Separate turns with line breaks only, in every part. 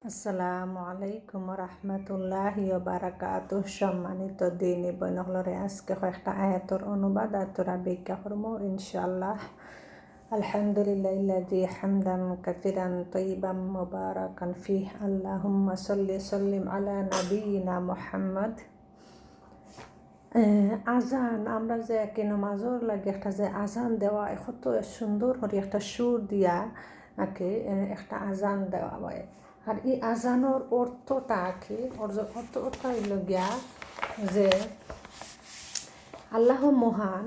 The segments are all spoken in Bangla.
আসসালামু আলাইকুম রহমতুল্লাহি বারাকাতুহ। সম্মানিত দিনী বইনহলরে আজকে কয়েকটা আয়াতর অনুবাদ আর তোরা ব্যাখ্যা করবো ইনশাআল্লাহ। আলহামদুলিল্লাহিল্লাযী হামদান কাসীরান তাইয়িবান মুবারাকান ফিহ। আল্লাহুম্মা সাল্লি সাল্লিম আলা নাবিয়িনা মুহাম্মদ। আজান আমরা যে একে নমাজর লাগে একটা যে আজান দেওয়া কত সুন্দর করে একটা সুর দিয়া একটা আজান দেওয়া হয়। আর এই আজানোর অর্থটা অর্থটা হইল গিয়া যে আল্লাহ মহান,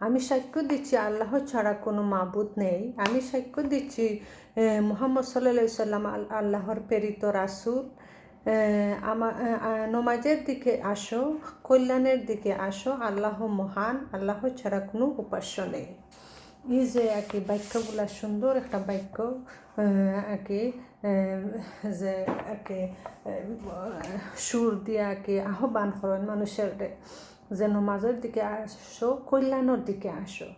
আমি সাক্ষ্য দিচ্ছি আল্লাহ ছাড়া কোনো মাবুদ নেই, আমি সাক্ষ্য দিচ্ছি মুহাম্মদ সাল্লাল্লাহু আলাইহি সাল্লাম আল্লাহর প্রেরিত রাসূল। নমাজের দিকে আসো, কল্যাণের দিকে আসো, আল্লাহ মহান, আল্লাহ ছাড়া কোনো উপাস্য নেই। এই যে বাক্যগুলা সুন্দর একটা বাক্য যে সুর দিয়া আহ্বান করেন মানুষের যে নমাজের দিকে আসো, কল্যাণের দিকে আসো।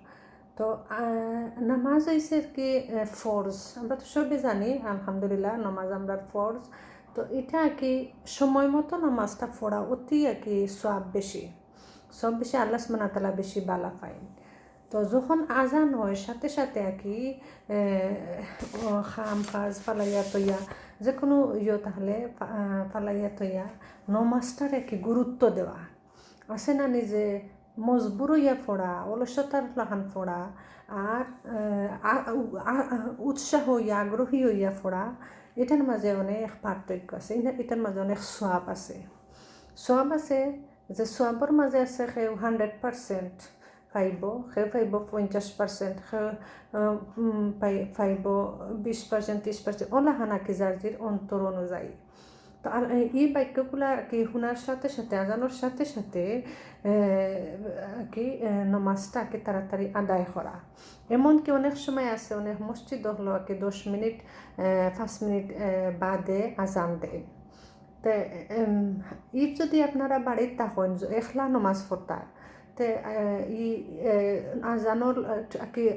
তো নামাজ হয়েছে ফরজ, আমরা তো সবই জানি আলহামদুলিল্লাহ নামাজ আমরা ফরজ। তো এটা সময় মতো নামাজটা পড়া অতি সব বেশি আল্লাহ সুবহানাহু ওয়া তাআলা বেশি বালা পায়। তো যখন আজান হয় সাথে সাথে খাম কাজ ফালাইয়া তৈয়া যে কোনো তাহলে ফালাইয়া তৈয়া নমাজটার গুরুত্ব দেওয়া আছে না, নিজে মজবুর হইয়া পড়া, অলসতার লাহান পড়া আর উৎসাহ হইয়া আগ্রহী হইয়া পড়া, এটার মাঝে অনেক পার্থক্য আছে, এটার মাঝে অনেক সোয়াব আছে। যে সোয়াবর মাঝে আছে সেও 100% পাইব, সেও পাইব 50%, সেও পাইব 20%, 30%, ওলাহান যার অন্তর অনুযায়ী। তো এই বাক্যগুলা শোনার সাথে সাথে আজানোর সাথে সাথে নমাজটা তাড়াতাড়ি আদায় করা। এমনকি অনেক সময় আছে অনেক মসজিদ হলো 10 মিনিট 5 মিনিট বাদে আজান দেয়। তো যদি আপনারা বাড়ির থাকেন একলা নমাজ পড়তা, তে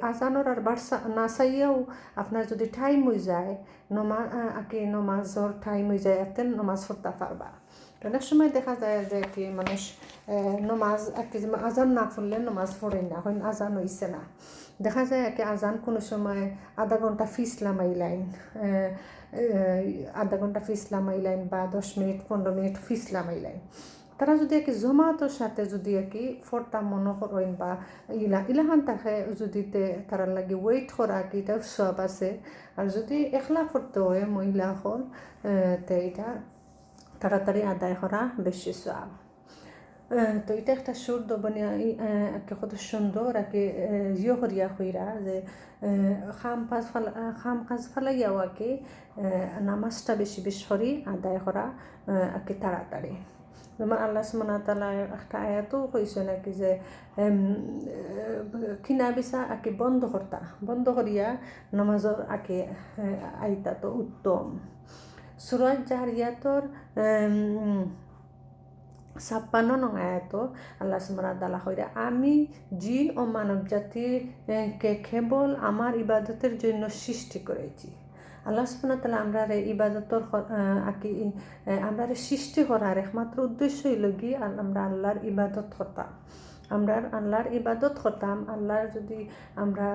আজানোর আর বাড়সা না চাইয়াও আপনার যদি টাইম হয়ে যায় নমাজর টাইম হয়ে যায়, এতে নমাজ পড়তে পারবা। অনেক সময় দেখা যায় যে মানুষ নমাজ আজান না পড়লে নমাজ পড়ে না, হয় আজান হইছে না। দেখা যায় আজান কোনো সময় আধা ঘন্টা ফিসলামাইলাইন, বা 10 মিনিট 15 মিনিট ফিসলামাইলাইন। তারা যদি জমাতের সাথে যদি ফোরটা মনে করেন বা ইলাহান থাকে, যদি তারা লাগে ওয়েট করা এটাও সব আছে। আর যদি একলা পড়তে হয় মহিলা হল তো এটা তাড়াতাড়ি আদায় করা বেশি সব। তো এটা একটা সুর দবনিয়া কত সুন্দর করিয়া হইরা যে খাম কাজ ফালাইয়াও নামাজটা বেশি বেশি করি আদায় করা তাড়াতাড়ি। যেমন আল্লাহ সুবহানাহু ওয়া তাআলা একটা আয়াতও কইছে নাকি যে কিনা বিছা বন্ধ করিয়া নামাজর আইতা তো উত্তম। সূরা জারিয়াতর 56 নং আয়াত আল্লাহ সুবহানাহু ওয়া তাআলা কইরা, আমি জিন ও মানব জাতিকে কেবল আমার ইবাদতের জন্য সৃষ্টি করেছি। আল্লাহ সুবহানাহু ওয়া তাআলা আমরা ইবাদতর আমরা সৃষ্টি করার একমাত্র উদ্দেশ্য হইল কি আমরা আল্লাহর ইবাদত করতাম। আমরা আল্লাহর ইবাদত করতাম। আল্লাহর যদি আমরা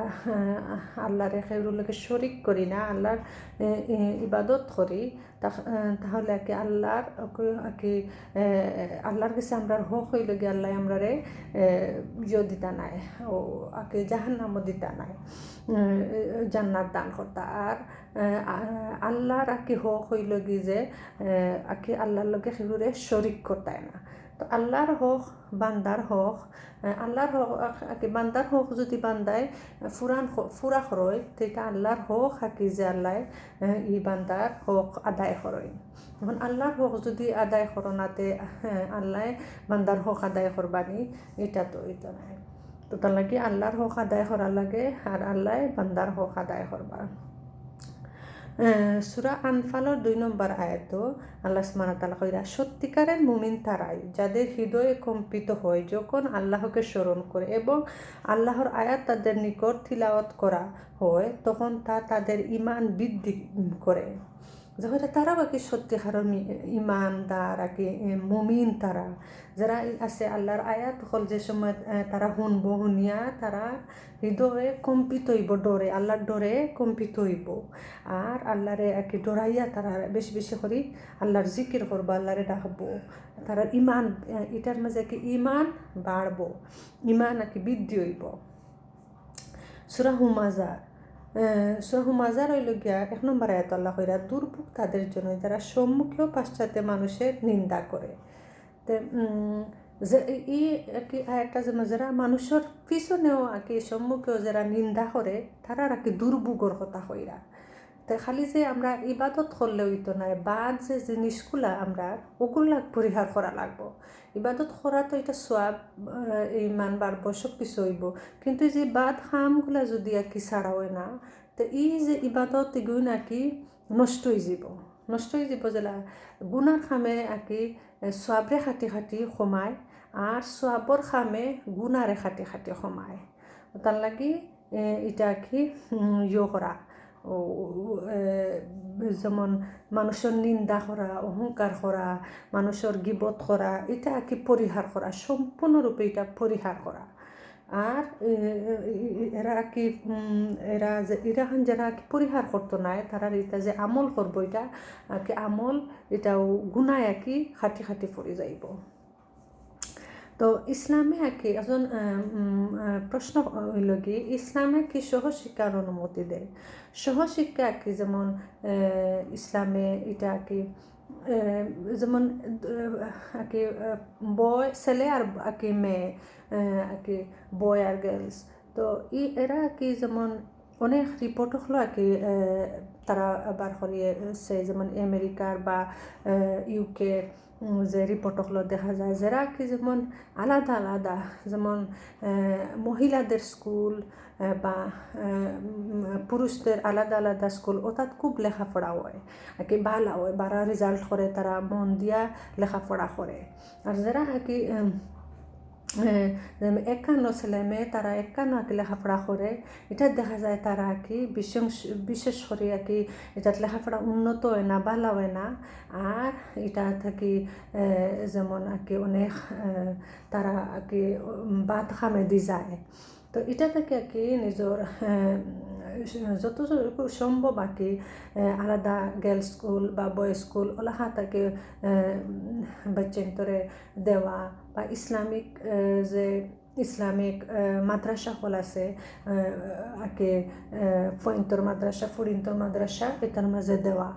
আল্লাহর একেবারে শরিক করি না, আল্লাহর ইবাদত করি, তাহলে আল্লাহর কাছে আমরা হক হইল গিয়ে আল্লাহ আমরারে দিতা নাই, ও জাহান্নামও দিতা নাই, জান্নাত দান করতা। আর আল্লাহর হক হইল গিয়ে যে আল্লাহর লগে সেগুলো শরিক করতায় না। তো আল্লাহর হক বান্দার হক, আল্লাহর হক বান্দার হক যদি বান্দায় ফুরা করয়, সেটা আল্লাহর হক যে আল্লাহ ই বান্দার হক আদায় করয়। এখন আল্লাহর হক যদি আদায় করোনাতে আল্লাহ বান্দার হক আদায় করবানি, এটা নাই। তো তার লাগে আল্লাহর হক আদায় করার লাগে আর আল্লাহ বান্দার হক আদায় করবা। সূরা আনফালের 2 নম্বর আয়াত আল্লাহ সুবহানাহু ওয়া তাআলা কইরা, সত্যিকারের মুমিন তারাই যাদের হৃদয়ে কম্পিত হয় যখন আল্লাহকে স্মরণ করে এবং আল্লাহর আয়াত তাদের নিকট তিলাওয়াত করা হয়, তখন তা তাদের ঈমান বৃদ্ধি করে। যখন তারাও আর কি সত্যিকার ইমানদার আর কি মুমিন তারা যারা আছে আল্লাহর আয়াত হল যে সময় তারা শুনবো শুনিয়া তারা হৃদয়ে কম্পিত হইব ডরে আল্লাহর ডরে কম্পিত হইব আর আল্লাহরে আর কি ডরাইয়া তারা বেশি বেশি করে আল্লাহর জিকির করবো আল্লাহরে ডাকবো তারা ইমান এটার মাঝে কি ইমান বাড়বো ইমান আর কি বৃদ্ধি হইব। সূরা হুমাজার হুমাজার হইল গিয়া 1 নম্বর আয়াত আল্লাহ কইরা দুর্ভোগ তাদের জন্য যারা সম্মুখীয় পাশ্চাত্য মানুষের নিন্দা করে। তে যে এই আর কি আয়াতটা যেমন যারা মানুষের পিছনেও আর কি সম্মুখেও যারা নিন্দা করে তারা আর কি দুর্ভোগর কথা কইরা। তাই খালি যে আমরা ইবাদত করলে হইতো না বাদ যে জিনিসগুলা আমরা ওগুলা পরিহার করা লাগবো। ইবাদত করা তো এটা সোয়াব ইমান বাড়বো সব কিছু হইব কিন্তু যে বাদ খামগুলা যদি আর কি ছাড়া হয় না তো এই যে ইবাদত এগুলো নাকি নষ্ট হয়ে যাব যেলা গুনার খামে আর কি সোয়াবরে খাটি খাটি কমায় আর সোয়াবর খামে গুনারে খাটি খাটি কমায় তার লাগি এটা আর কি করা যেমন মানুষের নিন্দা করা অহংকার করা মানুষের গিবত করা এটা আর কি পরিহার করা সম্পূর্ণরূপে এটা পরিহার করা। আর এরা কি এরা যারা কি পরিহার করতো না তারা এটা যে আমল করবো এটা কি আমল এটাও গুনায় আর কি খাটি খাটি পড়ে যাইব। তো ইসলামে আর কি একজন প্রশ্ন হইল কি ইসলামে কি সহশিক্ষার অনুমতি দেয়। সহশিক্ষা আর কি যেমন ইসলামে এটা আর কি যেমন আর কি বয় ছেলে আর কি মেয়ে আর কি বয় আর গার্লস তো এরা আর কি যেমন অনেক রিপোর্ট হলো আর কি তারা বার করিয়েছে যেমন আমেরিকার বা ইউকের যে রিপোর্টগুলো দেখা যায় যারা কি যেমন আলাদা আলাদা যেমন মহিলাদের স্কুল বা পুরুষদের আলাদা আলাদা স্কুল অর্থাৎ খুব লেখাপড়া হয় আর কি ভালো হয় বারা রেজাল্ট করে তারা মন দিয়া লেখাপড়া করে। আর যারা আর কি একান্ন ছেলে মেয়ে তারা একান্ন আর কি লেখাপড়া করে এটা দেখা যায় তারা আর কি বিশেষ করে আর কি এটার লেখাপড়া উন্নত হয় না ভালো হয় না আর এটা থাকি যেমন আর কি অনেক তারা আর কি বাদ খামে দি যায়। তো এটা থেকে আর কি নিজের যতটুকু সম্ভব আর কি আলাদা গার্লস স্কুল বা বয়েজ স্কুল ওলাহা তাকে বাচ্চান্তরে দেওয়া বা ইসলামিক যে ইসলামিক মাদ্রাসা হল আছে আর কি ফইন্তর মাদ্রাসা ফুরিন্তর মাদ্রাসা এটার মাঝে দেওয়া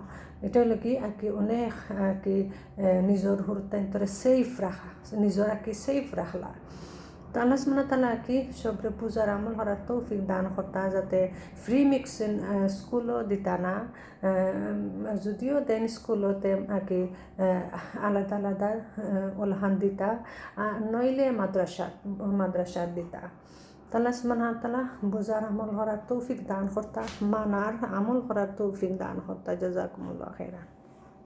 এটা হলো কি আর কি অনেক আর কি নিজের হুরতান্তরে সেফ রাখা নিজের আর কি সেফ রাখলা। তো আল্লাহ সুবহানাহু ওয়া তাআলা আর কি সবরে পূজার আমল করার তৌফিক দান করতা যাতে ফ্রি মিক্সিং স্কুলও দিতা না যদিও দেন স্কুলতে আর কি আলাদা আলাদা ওলহান দিতা নইলে মাদ্রাসা দিতা। আল্লাহ সুবহানাহু ওয়া তাআলা বুঝার আমল করার তৌফিক দান করতা মানার আমল করার তৌফিক দান করতা। জাযাকুমুল্লাহু খাইরান।